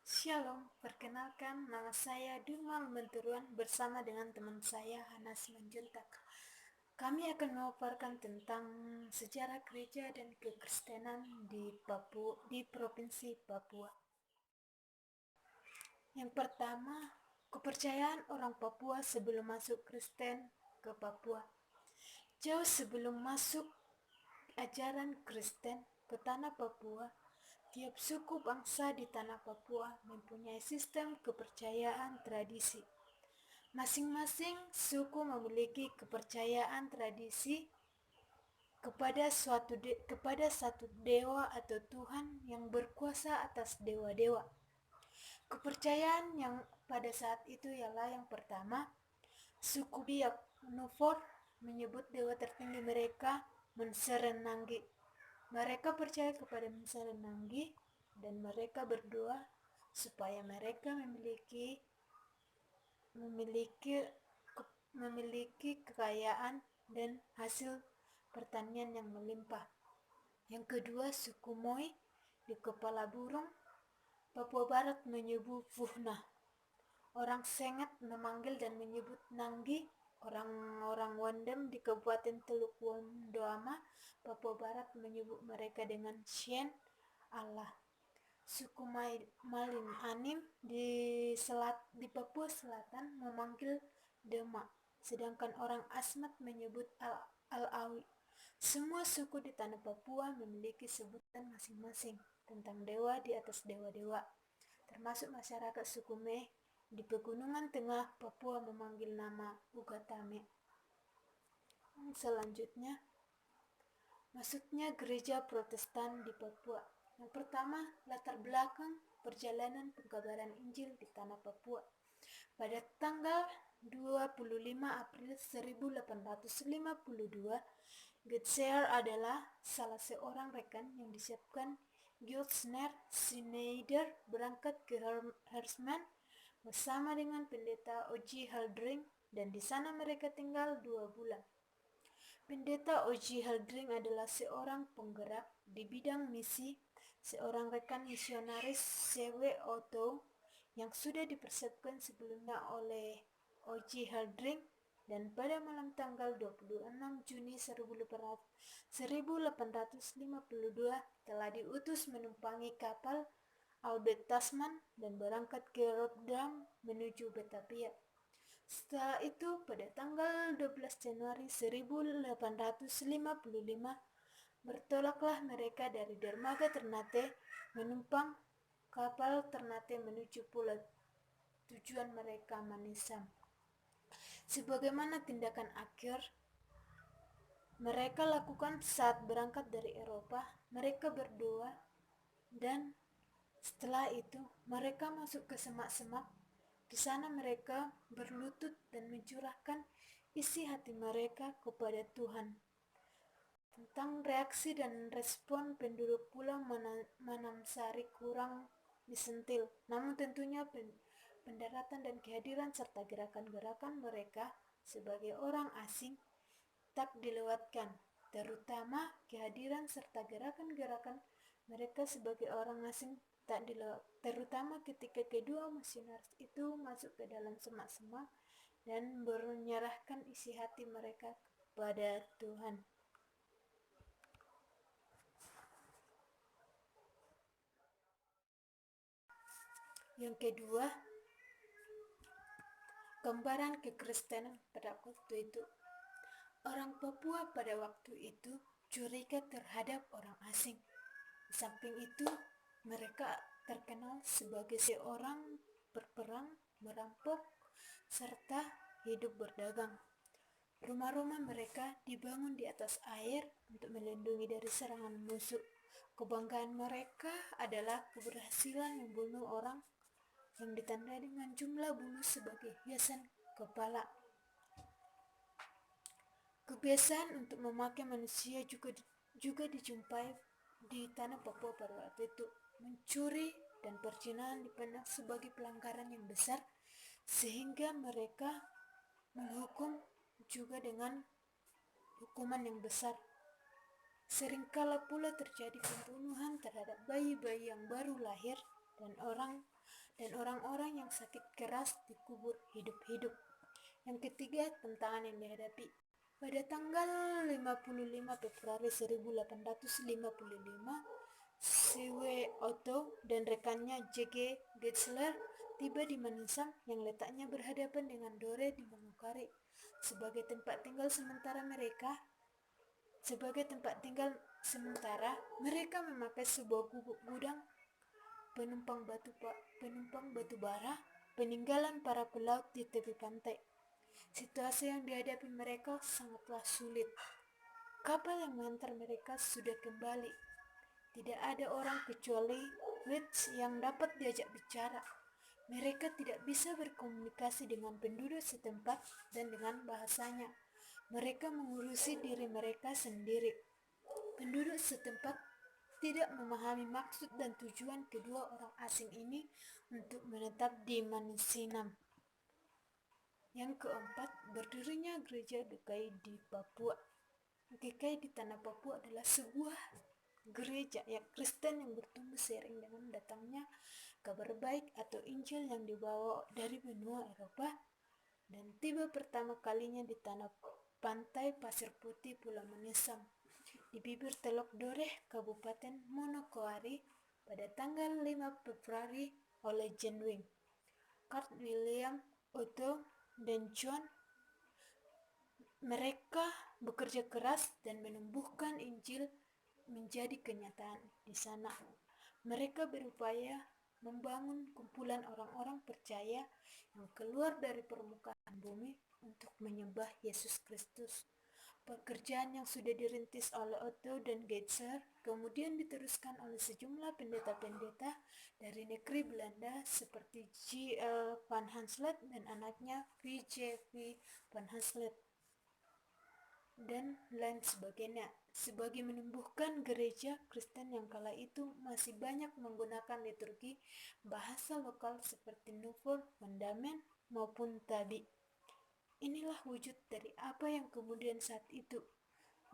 Shalom, perkenalkan nama saya Dumal Menturuan bersama dengan teman saya Hana Simanjuntak. Kami akan memaparkan tentang sejarah gereja dan kekristenan di Provinsi Papua. Yang pertama, kepercayaan orang Papua sebelum masuk Kristen ke Papua. Jauh sebelum masuk ajaran Kristen ke tanah Papua, tiap suku bangsa di tanah Papua mempunyai sistem kepercayaan tradisi. Masing-masing suku memiliki kepercayaan tradisi kepada satu dewa atau Tuhan yang berkuasa atas dewa-dewa. Kepercayaan yang pada saat itu ialah yang pertama, suku Biak Nufor menyebut dewa tertinggi mereka Menserenanggi. Mereka percaya kepada Menserenanggi dan mereka berdoa supaya mereka memiliki kekayaan dan hasil pertanian yang melimpah. Yang kedua, suku Moi di Kepala Burung, Papua Barat menyebut Fuhna. Orang Sengat memanggil dan menyebut Nanggi. Orang-orang Wandem di Kabupaten Teluk Wondoama, Papua Barat menyebut mereka dengan Sien, Allah. Suku Malin Anim di Papua Selatan memanggil Dema, sedangkan orang Asmat menyebut Al-Awi. Semua suku di tanah Papua memiliki sebutan masing-masing tentang dewa di atas dewa-dewa, termasuk masyarakat suku Me di Pegunungan Tengah Papua memanggil nama Ugatame. Selanjutnya, masuknya gereja Protestan di Papua. Yang pertama, latar belakang perjalanan pengkabaran Injil di tanah Papua. Pada tanggal 25 April 1852, Getzer adalah salah seorang rekan yang disiapkan Gilsner Schneider berangkat ke Hersman bersama dengan pendeta Oji Haldring, dan di sana mereka tinggal 2 bulan. Pendeta Oji Haldring adalah seorang penggerak di bidang misi, seorang rekan misionaris C.W. Otto yang sudah dipersiapkan sebelumnya oleh Oji Haldring, dan pada malam tanggal 26 Juni 1852 telah diutus menumpangi kapal Albert Tasman dan berangkat ke Rotterdam menuju Batavia. Setelah itu, pada tanggal 12 Januari 1855, bertolaklah mereka dari dermaga Ternate menumpang kapal Ternate menuju pulau tujuan mereka Manisam. Sebagaimana tindakan akhir mereka lakukan saat berangkat dari Eropa, mereka berdoa, dan setelah itu mereka masuk ke semak-semak. Di sana mereka berlutut dan mencurahkan isi hati mereka kepada Tuhan. Tentang reaksi dan respon penduduk Pulau Manamsari kurang disentil, namun tentunya pendaratan dan kehadiran serta gerakan-gerakan mereka sebagai orang asing tak dilewatkan, terutama kehadiran serta gerakan-gerakan mereka sebagai orang asing tak dilewat, terutama ketika kedua misionaris itu masuk ke dalam semak-semak dan menyerahkan isi hati mereka kepada Tuhan. Yang kedua, gambaran kekristenan pada waktu itu. Orang Papua pada waktu itu curiga terhadap orang asing. Di samping itu, mereka terkenal sebagai seorang berperang, merampok, serta hidup berdagang. Rumah-rumah mereka dibangun di atas air untuk melindungi dari serangan musuh. Kebanggaan mereka adalah keberhasilan membunuh orang yang ditandai dengan jumlah bulu sebagai hiasan kepala. Kebiasaan untuk memakai manusia juga dijumpai di tanah Papua pada waktu itu. Mencuri dan perzinahan dipandang sebagai pelanggaran yang besar, sehingga mereka menghukum juga dengan hukuman yang besar. Seringkali pula terjadi pembunuhan terhadap bayi-bayi yang baru lahir dan orang-orang yang sakit keras dikubur hidup-hidup. Yang ketiga, tantangan yang dihadapi. Pada tanggal 55 Februari 1855, C.W. Otto dan rekannya J.G. Getzler tiba di Manisam yang letaknya berhadapan dengan Dore di Mangukari. Sebagai tempat tinggal sementara mereka memakai sebuah gudang penumpang batu bara peninggalan para pelaut di tepi pantai. Situasi yang dihadapi mereka sangatlah sulit. Kapal yang mengantar mereka sudah kembali. Tidak ada orang kecuali Rich yang dapat diajak bicara. Mereka tidak bisa berkomunikasi dengan penduduk setempat dan dengan bahasanya. Mereka mengurusi diri mereka sendiri. Penduduk setempat tidak memahami maksud dan tujuan kedua orang asing ini untuk menetap di Manisinam. Yang keempat, berdirinya gereja GKI di Papua. GKI di tanah Papua adalah sebuah gereja yang Kristen yang bertumbuh seiring dengan datangnya kabar baik atau Injil yang dibawa dari benua Eropa dan tiba pertama kalinya di tanah pantai pasir putih Pulau Manisam di bibir Teluk Dore, Kabupaten Manokwari pada tanggal 5 Februari oleh John Wing, Kurt William, Otto, dan John. Mereka bekerja keras dan menumbuhkan Injil menjadi kenyataan di sana. Mereka berupaya membangun kumpulan orang-orang percaya yang keluar dari permukaan bumi untuk menyembah Yesus Kristus. Pekerjaan yang sudah dirintis oleh Otto dan Getzler kemudian diteruskan oleh sejumlah pendeta-pendeta dari negeri Belanda seperti J.L. Van Hasselt dan anaknya V.J.V. Van Hasselt dan lain sebagainya. Sebagai menumbuhkan gereja Kristen yang kala itu masih banyak menggunakan liturgi bahasa lokal seperti Nufur, Mandamen, maupun Tabi. Inilah wujud dari apa yang kemudian saat itu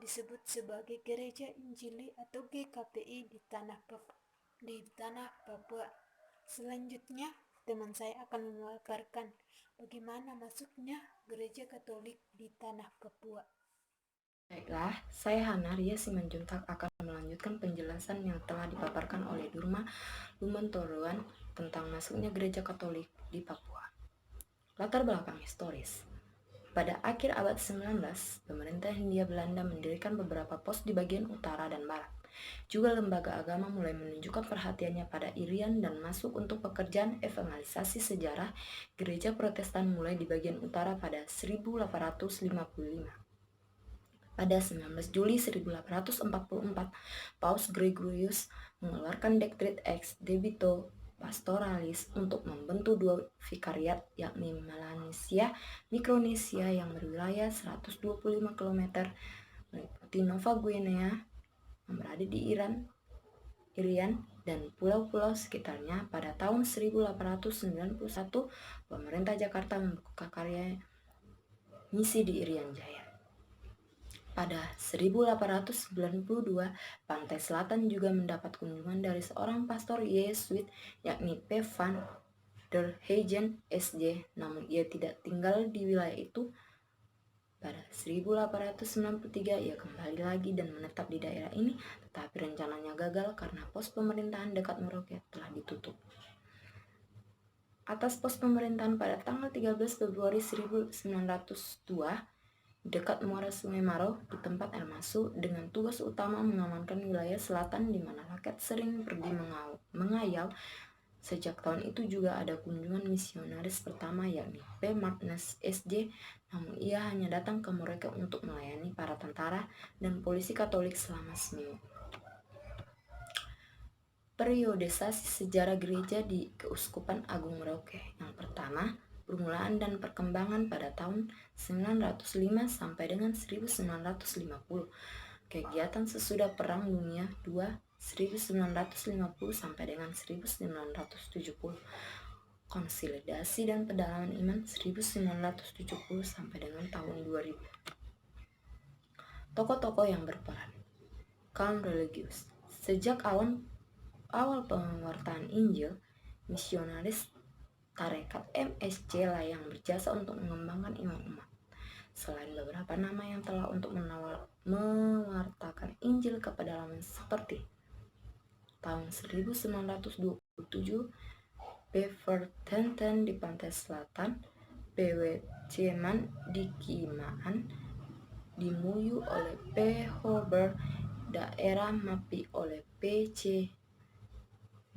disebut sebagai Gereja Injili atau GKPI di tanah Papua. Selanjutnya, teman saya akan memaparkan bagaimana masuknya gereja Katolik di tanah Papua. Baiklah, saya Hana Ria Simanjuntak akan melanjutkan penjelasan yang telah dipaparkan oleh Durma Lumantoruan tentang masuknya gereja Katolik di Papua. Latar belakang historis. Pada akhir abad 19, pemerintah Hindia Belanda mendirikan beberapa pos di bagian utara dan barat. Juga lembaga agama mulai menunjukkan perhatiannya pada Irian dan masuk untuk pekerjaan evangelisasi sejarah gereja Protestan mulai di bagian utara pada 1855. Pada 19 Juli 1844, Paus Gregorius mengeluarkan Decret Ex Debito Pastoralis untuk membentuk dua vikariat, yakni Melanesia, Mikronesia yang berwilayah 125 km meliputi Nova Guinea yang berada di Irian dan pulau-pulau sekitarnya. Pada tahun 1891, pemerintah Jakarta membuka karya misi di Irian Jaya. Pada 1892, pantai selatan juga mendapat kunjungan dari seorang pastor Yesuit yakni P. van der Heijden S.J. Namun ia tidak tinggal di wilayah itu. Pada 1893 ia kembali lagi dan menetap di daerah ini, tetapi rencananya gagal karena pos pemerintahan dekat Merauke telah ditutup. Atas pos pemerintahan pada tanggal 13 Februari 1902, dekat muara Sungai Maro di tempat air masuk, dengan tugas utama mengamankan wilayah selatan di mana rakyat sering pergi mengayal. Sejak tahun itu juga ada kunjungan misionaris pertama yakni P. Martinez S.J. Namun ia hanya datang ke mereka untuk melayani para tentara dan polisi Katolik selama seminggu. Periodisasi sejarah gereja di Keuskupan Agung Merauke. Yang pertama, permulaan dan perkembangan pada tahun 905 sampai dengan 1950. Kegiatan sesudah Perang Dunia II 1950 sampai dengan 1970. Konsolidasi dan pendalaman iman 1970 sampai dengan tahun 2000. Tokoh-tokoh yang berperan. Kaum religius. Sejak awal pewartaan Injil, misionaris tarekat MSC lah yang berjasa untuk mengembangkan iman umat. Selain beberapa nama yang telah untuk mewartakan Injil ke pedalaman seperti tahun 1927 Bevertonton di pantai selatan, PW Ceman di Kimaan, Dimuyu oleh P. Hober, daerah Mapi oleh P.C.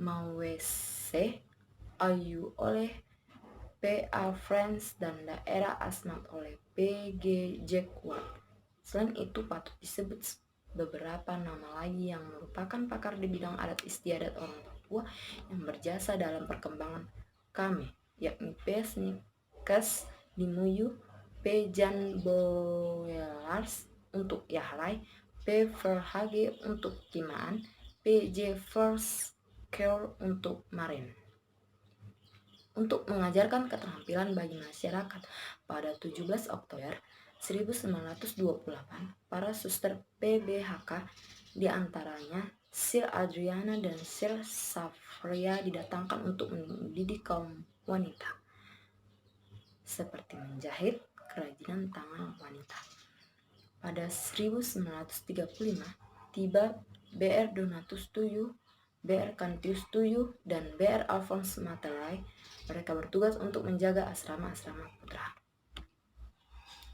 Mawese, Ayu oleh P.A. Friends, dan daerah Asmat oleh P.G. Jackward. Selain itu patut disebut beberapa nama lagi yang merupakan pakar di bidang adat istiadat orang Papua yang berjasa dalam perkembangan kami, yakni P. Snickers Dimuyu, P. Jan Boelars untuk Yahlai, P. Verhage untuk Kimaan, P. J. Verskeur untuk Marin. Untuk mengajarkan keterampilan bagi masyarakat pada 17 Oktober 1928, para suster PBHK diantaranya Sir Adriana dan Sir Safria didatangkan untuk mendidik kaum wanita, seperti menjahit, kerajinan tangan wanita. Pada 1935, tiba Br. Donatus Tuyu, Br. Cantius Tuyu, dan Br. Alphonse Materai. Mereka bertugas untuk menjaga asrama-asrama putra.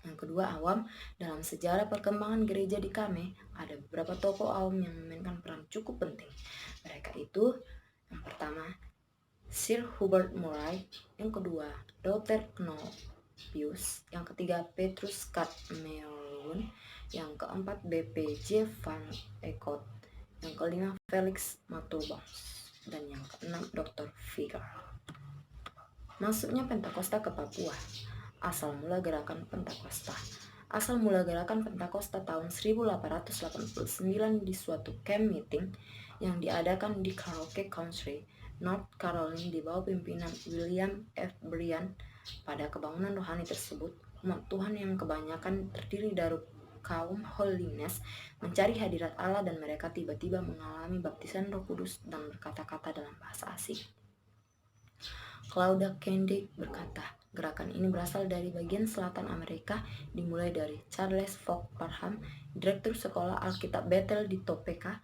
Yang kedua, awam. Dalam sejarah perkembangan gereja di Kame, ada beberapa tokoh awam yang memainkan peran cukup penting. Mereka itu, yang pertama, Sir Hubert Murray, yang kedua, Dr. Knopius, yang ketiga, Petrus Cadmeron, yang keempat, B.P.J. van Eekhout, yang kelima, Felix Matulbans, dan yang keenam, Dr. Figger. Masuknya Pentakosta ke Papua. Asal mula gerakan Pentakosta. Asal mula gerakan Pentakosta tahun 1889 di suatu camp meeting yang diadakan di Karaoke Country, North Carolina di bawah pimpinan William F. Bryan. Pada kebangunan rohani tersebut, umat Tuhan yang kebanyakan terdiri dari kaum holiness mencari hadirat Allah, dan mereka tiba-tiba mengalami baptisan Roh Kudus dan berkata-kata dalam bahasa asing. Claudia Candy berkata, gerakan ini berasal dari bagian selatan Amerika, dimulai dari Charles Fogg Parham, direktur sekolah Alkitab Bethel di Topeka,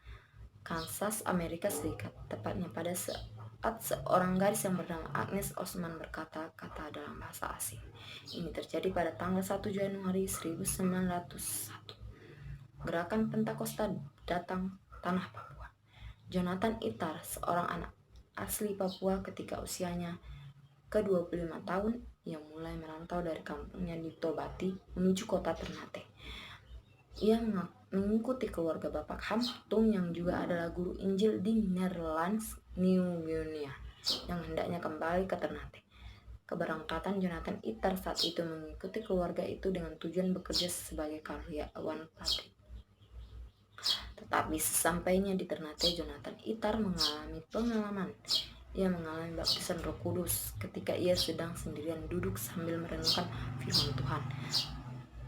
Kansas, Amerika Serikat. Tepatnya pada saat seorang gadis yang bernama Agnes Osman berkata-kata dalam bahasa asing. Ini terjadi pada tanggal 1 Januari 1901. Gerakan Pentakosta datang tanah Papua. Jonathan Itar, seorang anak asli Papua ketika usianya ke-25 tahun, yang mulai merantau dari kampungnya di Tobati menuju kota Ternate. Ia mengikuti keluarga Bapak Hamptung yang juga adalah guru Injil di Netherlands, New Guinea, yang hendaknya kembali ke Ternate. Keberangkatan Jonathan Itar saat itu mengikuti keluarga itu dengan tujuan bekerja sebagai karyawan pabrik. Tetapi sesampainya di Ternate, Jonathan Itar mengalami pengalaman. Ia mengalami baptisan Roh Kudus ketika ia sedang sendirian duduk sambil merenungkan firman Tuhan.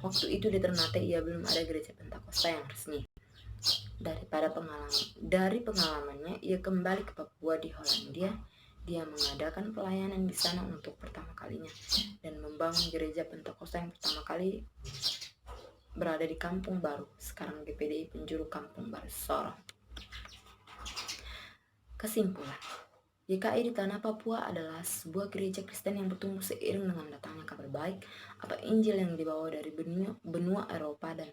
Waktu itu di Ternate ia belum ada gereja Pentakosta yang resmi. Dari pengalamannya, ia kembali ke Papua di Hollandia. Dia mengadakan pelayanan di sana untuk pertama kalinya dan membangun gereja Pentakosta yang pertama kali berada di Kampung Baru, sekarang GPDI Penjuru Kampung Baru Sorong. Kesimpulan, GKI di tanah Papua adalah sebuah gereja Kristen yang bertumbuh seiring dengan datangnya kabar baik atau Injil yang dibawa dari benua Eropa dan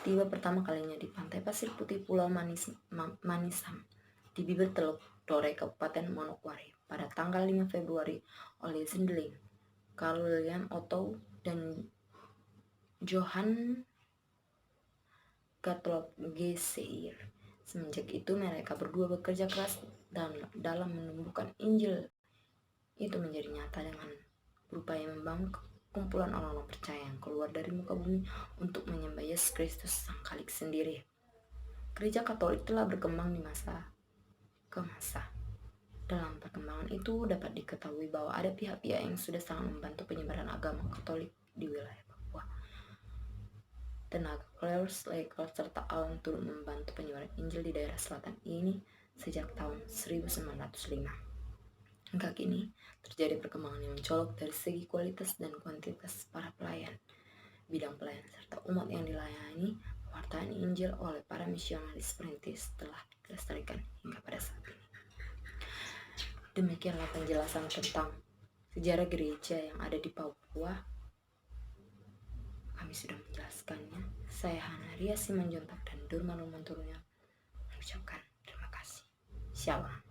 tiba pertama kalinya di pantai pasir putih Pulau Manisam di bibir Teluk Dore, Kabupaten Manokwari pada tanggal 5 Februari oleh Zindeling, Carl William Otto, dan Johann Gottlob Geisler. Semenjak itu mereka berdua bekerja keras dalam menumbuhkan Injil itu menjadi nyata dengan berupaya membangun kumpulan orang-orang percaya yang keluar dari muka bumi untuk menyembah Yesus Kristus Sang Khalik sendiri. Gereja Katolik telah berkembang di masa ke masa. Dalam perkembangan itu dapat diketahui bahwa ada pihak-pihak yang sudah sangat membantu penyebaran agama Katolik di wilayah Papua. Tenaga Clares, Laker, serta awam turut membantu penyebaran Injil di daerah selatan ini sejak tahun 1905. Hingga kini, terjadi perkembangan yang mencolok dari segi kualitas dan kuantitas para pelayan, bidang pelayan serta umat yang dilayani pewartaan Injil oleh para misionaris perintis telah dilestarikan hingga pada saat ini. Demikianlah penjelasan tentang sejarah gereja yang ada di Papua. Kami sudah menjelaskannya. Saya Hana Ria Simanjuntak dan Durma Lumanturunya mengucapkan terima kasih. Shalom.